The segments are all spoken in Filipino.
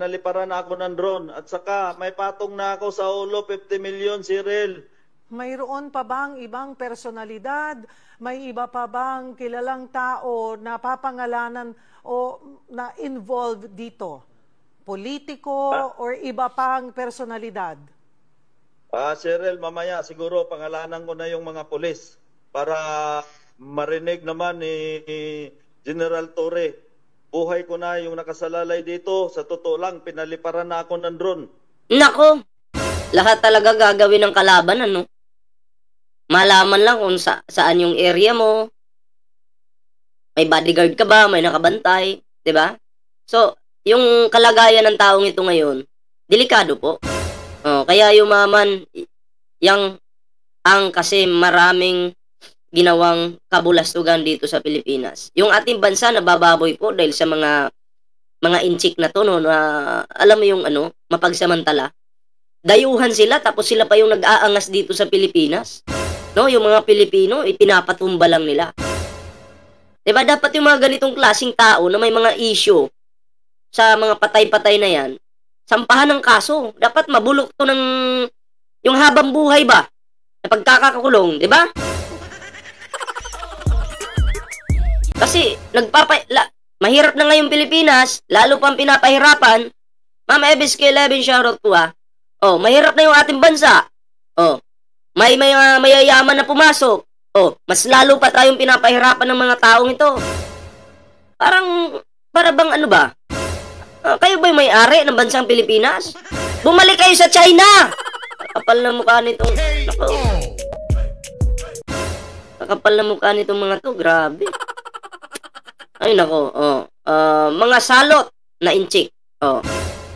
naliparan ako ng drone. At saka may patong na ako sa ulo, 50 million, Cyril. Mayroon pa bang ibang personalidad? May iba pa bang kilalang tao na papangalanan o na involved dito? Politiko or iba pang personalidad? Cyril, mamaya siguro pangalanan ko na yung mga pulis para marinig naman ni General Torre. Buhay ko na yung nakasalalay dito. Sa totoo lang, pinaliparan na ako ng drone. Nako, lahat talaga gagawin ng kalaban, ano? Malaman lang kung saan yung area mo. May bodyguard ka ba? May nakabantay? 'Di ba? So, yung kalagayan ng taong ito ngayon, delikado po. Kaya yumaman ang kasi maraming ginawang kabulastugan dito sa Pilipinas. Yung ating bansa nabababoy po dahil sa mga inchik na to, no, na alam mo yung ano, mapagsamantala. Dayuhan sila tapos sila pa yung nag-aangas dito sa Pilipinas. No, yung mga Pilipino ipinapatumba lang nila. 'Di ba dapat yung mga ganitong klaseng tao na may mga issue sa mga patay-patay na 'yan, sampahan ng kaso. Dapat mabulok to ng yung habang buhay ba na pagkakakulong, 'di ba? Kasi mahirap na ngayong Pilipinas, lalo pang pinapahirapan. Ma'am Ebis K11, shoutout po ah. Mahirap na yung ating bansa. May mayayaman na pumasok. Mas lalo pa tayong pinapahirapan ng mga taong ito. Para bang ano ba? Kayo ba'y may-ari ng bansang Pilipinas? Bumalik kayo sa China! Kapal na mukha nitong... Kapal na mukha nitong mga to, grabe. Ay nako, mga salot na inchik.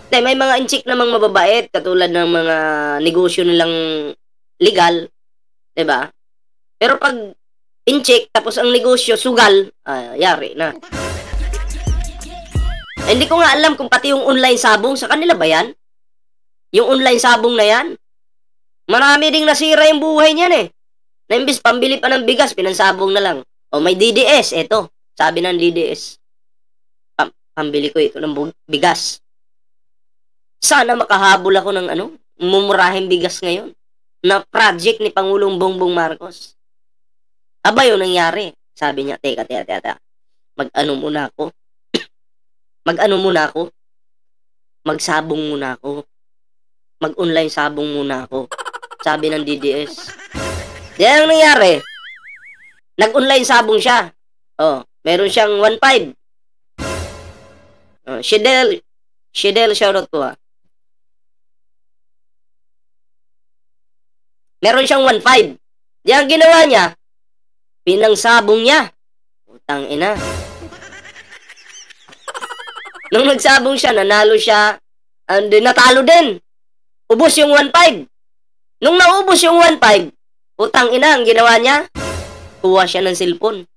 May mga inchik namang mababait katulad ng mga negosyo nilang legal, 'di ba? Pero pag inchik tapos ang negosyo sugal, yari na. Hindi ko nga alam kung pati yung online sabong sa kanila ba 'yan? Yung online sabong na 'yan. Marami ding nasira yung buhay niyan eh. Na imbis pambili pa ng bigas, pinansabong na lang. May DDS, eto. Sabi ng DDS. Pambili ko ito ng bigas. Sana makahabol ako ng mumurahing bigas ngayon. Na project ni Pangulong Bongbong Marcos. Aba yun nangyari. Sabi niya, teka. Mag-ano muna ako. Magsabong muna ako. Mag-online sabong muna ako. Sabi ng DDS. Yan ang nangyari. Nag-online sabong siya. Meron siyang 1.5. Shedel, shoutout ko ha. Meron siyang 1.5. Yan ginawa niya. Pinangsabong niya. Utang ina. Nung nagsabong siya, nanalo siya. And natalo din. Ubos yung 1.5. Nung naubos yung 1.5, utang ina, ang ginawa niya, kuha siya ng cellphone.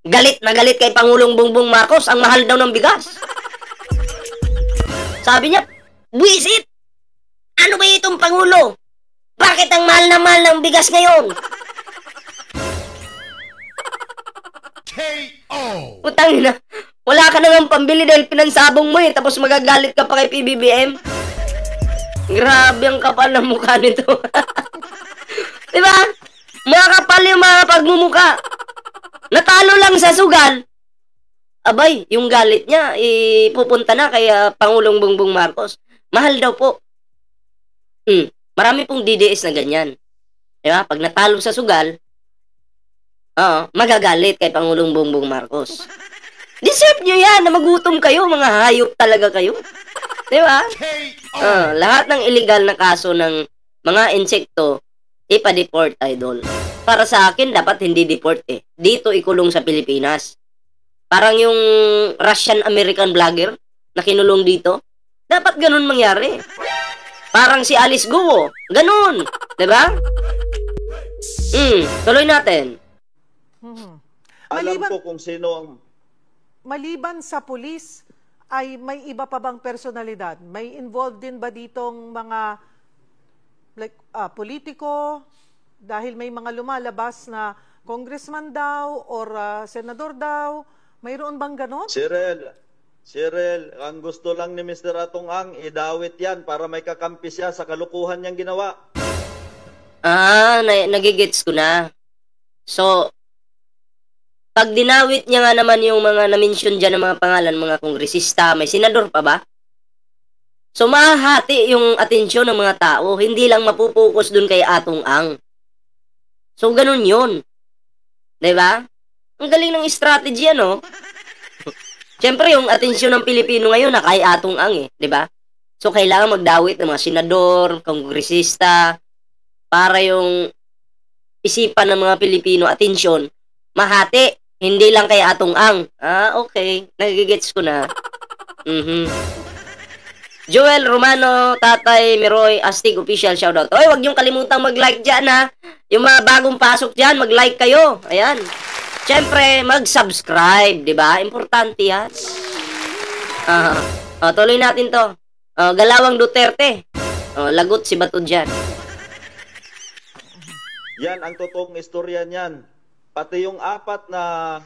Galit na galit kay Pangulong Bongbong Marcos, ang mahal daw ng bigas. Sabi niya, buwisit! Ano ba itong Pangulo? Bakit ang mahal na mahal ng bigas ngayon? K.O. Utang ina, wala ka na ng pambili dahil pinansabong mo tapos magagalit ka pa kay PBBM. Grabe ang kapal ng mukha nito. Diba? Mga kapal yung mga pagmumuka. Natalo lang sa sugal. Abay, yung galit niya, pupunta na kay Pangulong Bongbong Marcos. Mahal daw po. Marami pong DDS na ganyan. Diba? Pag natalo sa sugal, magagalit kay Pangulong Bongbong Marcos. Deserve nyo yan na magutom kayo, mga hayop talaga kayo. Diba? Lahat ng illegal na kaso ng mga insekto, ipa-deport, idol. Para sa akin, dapat hindi deport eh. Dito ikulong sa Pilipinas. Parang yung Russian-American vlogger na kinulong dito. Dapat ganun mangyari. Parang si Alice Guo. Ganun. Diba? Tuloy natin. Alam ko kung sino ang... Maliban sa pulis, ay may iba pa bang personalidad? May involved din ba ditong mga politiko? Dahil may mga lumalabas na congressman daw or senador daw. Mayroon bang ganon? Cyril, Cyril, ang gusto lang ni Mr. Atong Ang, idawit yan para may kakampi siya sa kalukuhan niyang ginawa. Nagigets ko na. So, pag dinawit niya nga naman yung mga na-mention dyan ng mga pangalan, mga kongresista, may senador pa ba? So, mahahati yung atensyon ng mga tao, hindi lang mapupokus dun kay Atong Ang. So, ganun yun. Diba? Ang galing ng strategy, ano? Siyempre, yung atensyon ng Pilipino ngayon na kay Atong Ang, eh. Diba? So, kailangan magdawit ng mga senador, kongresista, para yung isipan ng mga Pilipino, atensyon, mahati. Hindi lang kay Atong Ang. Okay. Nagigets ko na. Joel Romano, Tatay Meroy, Astig Official, shoutout. Oy, wag niyong kalimutang mag-like dyan, ha. Yung mga bagong pasok dyan, mag-like kayo. Ayan. Siyempre, mag-subscribe, di ba? Importante yan. Tuloy natin to. Galawang Duterte. Lagot si Bato dyan. Yan ang totoong istorya niyan. Pati yung apat na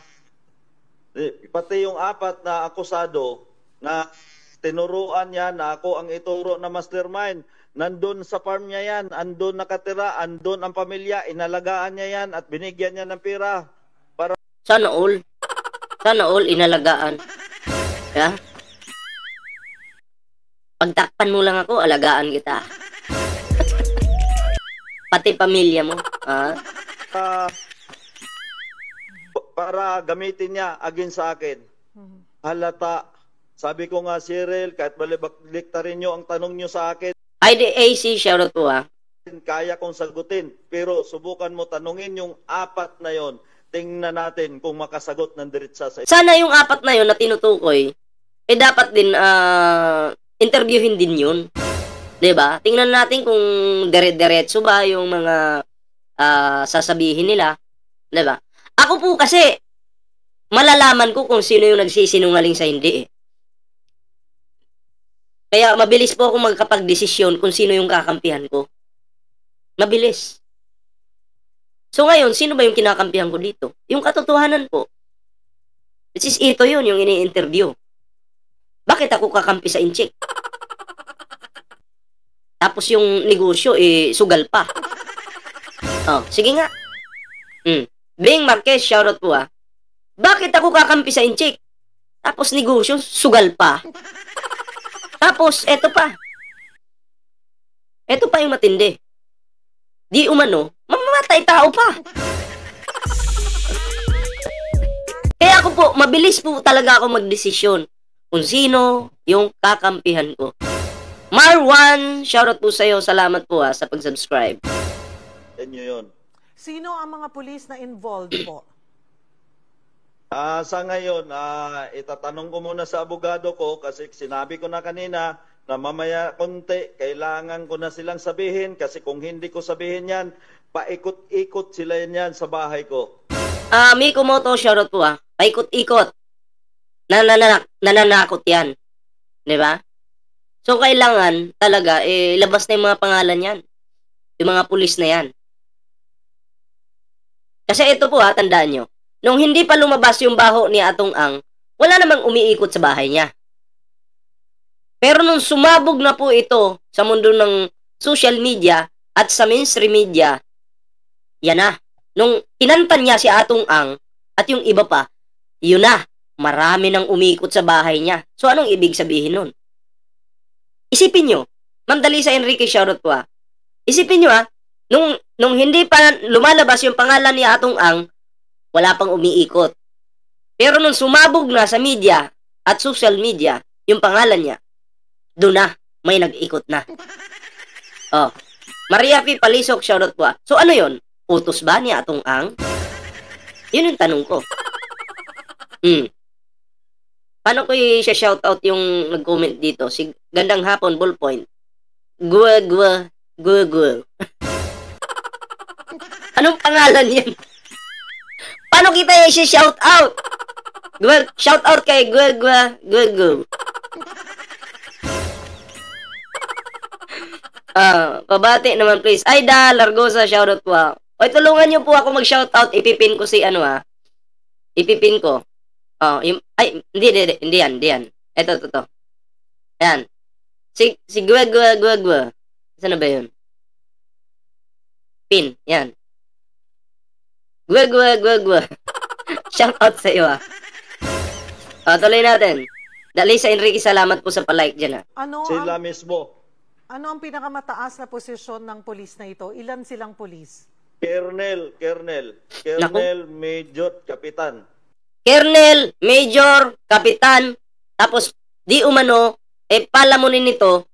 akusado na tinuruan niya na ako ang ituro na mastermind. Nandun sa farm niya yan, andun nakatira, andun ang pamilya, inalagaan niya yan at binigyan niya ng pera. Sana all inalagaan. Yeah? Pagtakpan mo lang ako, alagaan kita. Pati pamilya mo. Para gamitin niya against sa akin. Halata. Sabi ko nga, Cyril, kahit baliktarin niyo ang tanong niyo sa akin, IDAC, shoutout po, ha. Kaya kong sagutin. Pero subukan mo tanungin yung apat na yon. Tingnan natin kung makasagot ng diretsa sa Sana yung apat na yon na tinutukoy, dapat din interviewin din yun. 'Di ba? Tingnan natin kung dire-diretso ba yung mga sasabihin nila. 'Di ba? Ako po kasi, malalaman ko kung sino yung nagsisinungaling sa hindi, eh. Kaya mabilis po ako magkapag-desisyon kung sino yung kakampihan ko. Mabilis. So ngayon, sino ba yung kinakampihan ko dito? Yung katotohanan po. Which is ito yun, yung ini-interview. Bakit ako kakampi sa inchik? Tapos yung negosyo, sugal pa. Sige nga. Bing Marquez, shoutout po, ha. Bakit ako kakampi sa inchik? Tapos negosyo, sugal pa. Tapos, eto pa. Eto pa yung matindi. Di umano, mamamatay tao pa. Kaya ako po, mabilis po talaga ako magdesisyon kung sino yung kakampihan ko. Marwan, shoutout po sa'yo. Salamat po, ha, sa pag-subscribe. inyo yun. Sino ang mga pulis na involved po? Sa ngayon, itatanong ko muna sa abogado ko kasi sinabi ko na kanina na mamaya konti, kailangan ko na silang sabihin kasi kung hindi ko sabihin yan, paikot-ikot sila yan sa bahay ko. Miko Moto, shoutout po, ha. Paikot-ikot. Nananakot yan. Di ba? So, kailangan talaga, labas na yung mga pangalan yan. Yung mga pulis na yan. Kasi ito po, ha, tandaan nyo. Nung hindi pa lumabas yung baho ni Atong Ang, wala namang umiikot sa bahay niya. Pero nung sumabog na po ito sa mundo ng social media at sa mainstream media, yan na. Nung kinantan niya si Atong Ang at yung iba pa, yun na. Marami nang umiikot sa bahay niya. So, anong ibig sabihin nun? Isipin nyo. Ma'am Dalisa Enrique, shoutout po, ha. Isipin nyo, ha. Nung hindi pa lumalabas yung pangalan ni Atong Ang, wala pang umiikot. Pero nung sumabog na sa media at social media, yung pangalan niya, doon na, may nag-ikot na. Maria P. Palisok, shoutout po, ha. So, ano yon? Utos ba ni Atong Ang? Yun yung tanong ko. Paano ko i-shoutout yung nag-comment dito? Si Gandang Hapon, Ballpoint. Gwa. Anong pangalan yan? Paano kita i-shoutout? Shoutout kay Gwa. Pabati naman please. Aida Largosa, shoutout po, ha. Oy, tulungan niyo po ako mag-shoutout. Ipipin ko. Hindi yan. Ito. Ayan. Si Gwa. Saan na ba yun? Pin. Yan. Gwa. Shout out sa iyo, tuloy natin. Dalisa Enrique, salamat po sa palike dyan, Sila mismo. Ano ang pinakamataas na posisyon ng pulis na ito? Ilan silang pulis? Colonel, Major, Kapitan. Colonel, Major, Kapitan, tapos di umano, palamunin nito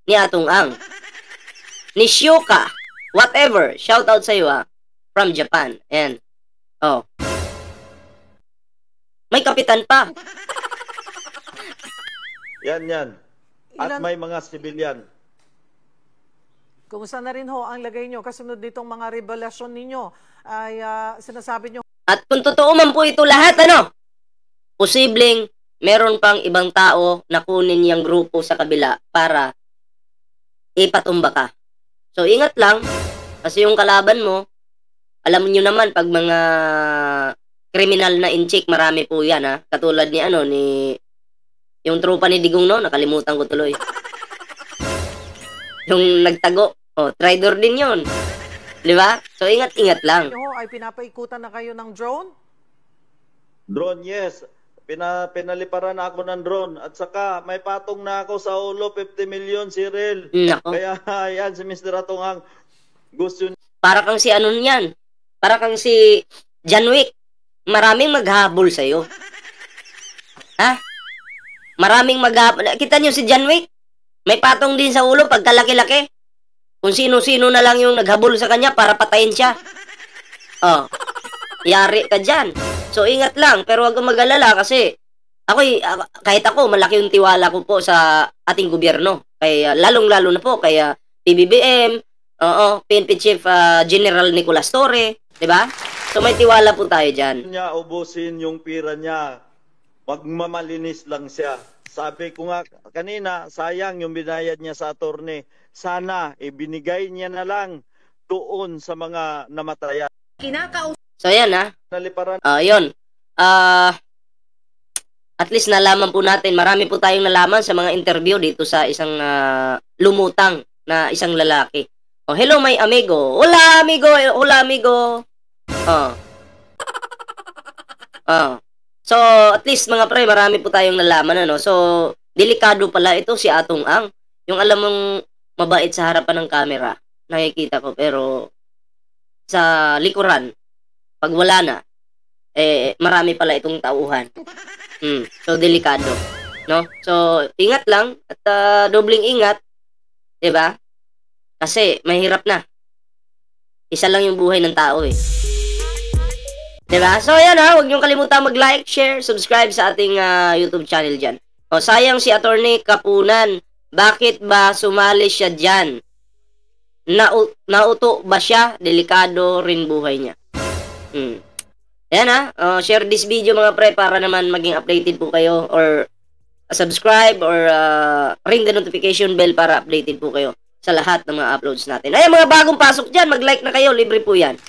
ni Atong Ang. Ni Shioka, whatever. Shout out sa iyo, from Japan. Ayan. Oh. May kapitan pa. Yan. At may mga sibilyan. Kumusta na rin ho ang lagay nyo? Kasunod nitong mga revelasyon ninyo ay sinasabi nyo. At kung totoo man po ito lahat, posibleng meron pang ibang tao na kunin yung grupo sa kabila para ipatumba ka. So, ingat lang. Kasi yung kalaban mo, alam niyo naman, pag mga kriminal na in-check, marami po yan, Katulad ni yung tropa ni Digong, nakalimutan ko tuloy. Yung nagtago, traitor din yun. Di ba? So, ingat-ingat lang. Ay pinapaikutan na kayo ng drone? Drone, yes. Pinaliparan ako ng drone. At saka, may patong na ako sa ulo, 50 million, Cyril. Nako. Kaya, yan, si Mr. Atong Ang, gusto niya. Para kang si yan. Para kang si John Wick. Maraming maghabol sa'yo. Maraming maghabol. Kita niyo si John Wick? May patong din sa ulo pagkalaki-laki. Kung sino-sino na lang yung naghabol sa kanya para patayin siya. Yari ka dyan. So, ingat lang. Pero huwag kang mag-alala kasi kahit ako, malaki yung tiwala ko po sa ating gobyerno. Kaya, lalong-lalo na po, kaya PBBM, PNP Chief General Nicolas Torre, di ba? So, may tiwala po tayo dyan. Niya ubusin yung pira niya. Magmamalinis lang siya. Sabi ko nga kanina, sayang yung binayad niya sa attorney. Sana ibinigay niya na lang doon sa mga namatayan. So, yan Naliparan. Yun. At least nalaman po natin, marami po tayong nalaman sa mga interview dito sa isang lumutang na isang lalaki. Hello, my amigo. Hola, amigo. Hola, amigo. So, at least mga pre, marami po tayong nalaman, So, delikado pala ito si Atong Ang. Yung alam mong mabait sa harapan ng camera, nakikita ko, pero sa likuran, pag wala na, marami pala itong tauhan. So, delikado, no? So, ingat lang at dobling ingat, 'di ba? Kasi mahirap na. Isa lang yung buhay ng tao, Diba? So, yan huwag niyong kalimutan mag-like, share, subscribe sa ating YouTube channel dyan. Sayang si Attorney Kapunan. Bakit ba sumali siya dyan? Nauto ba siya? Delikado rin buhay niya. Ayan share this video mga pre para naman maging updated po kayo or subscribe or ring the notification bell para updated po kayo sa lahat ng mga uploads natin. Ayan mga bagong pasok dyan, mag-like na kayo, libre po yan.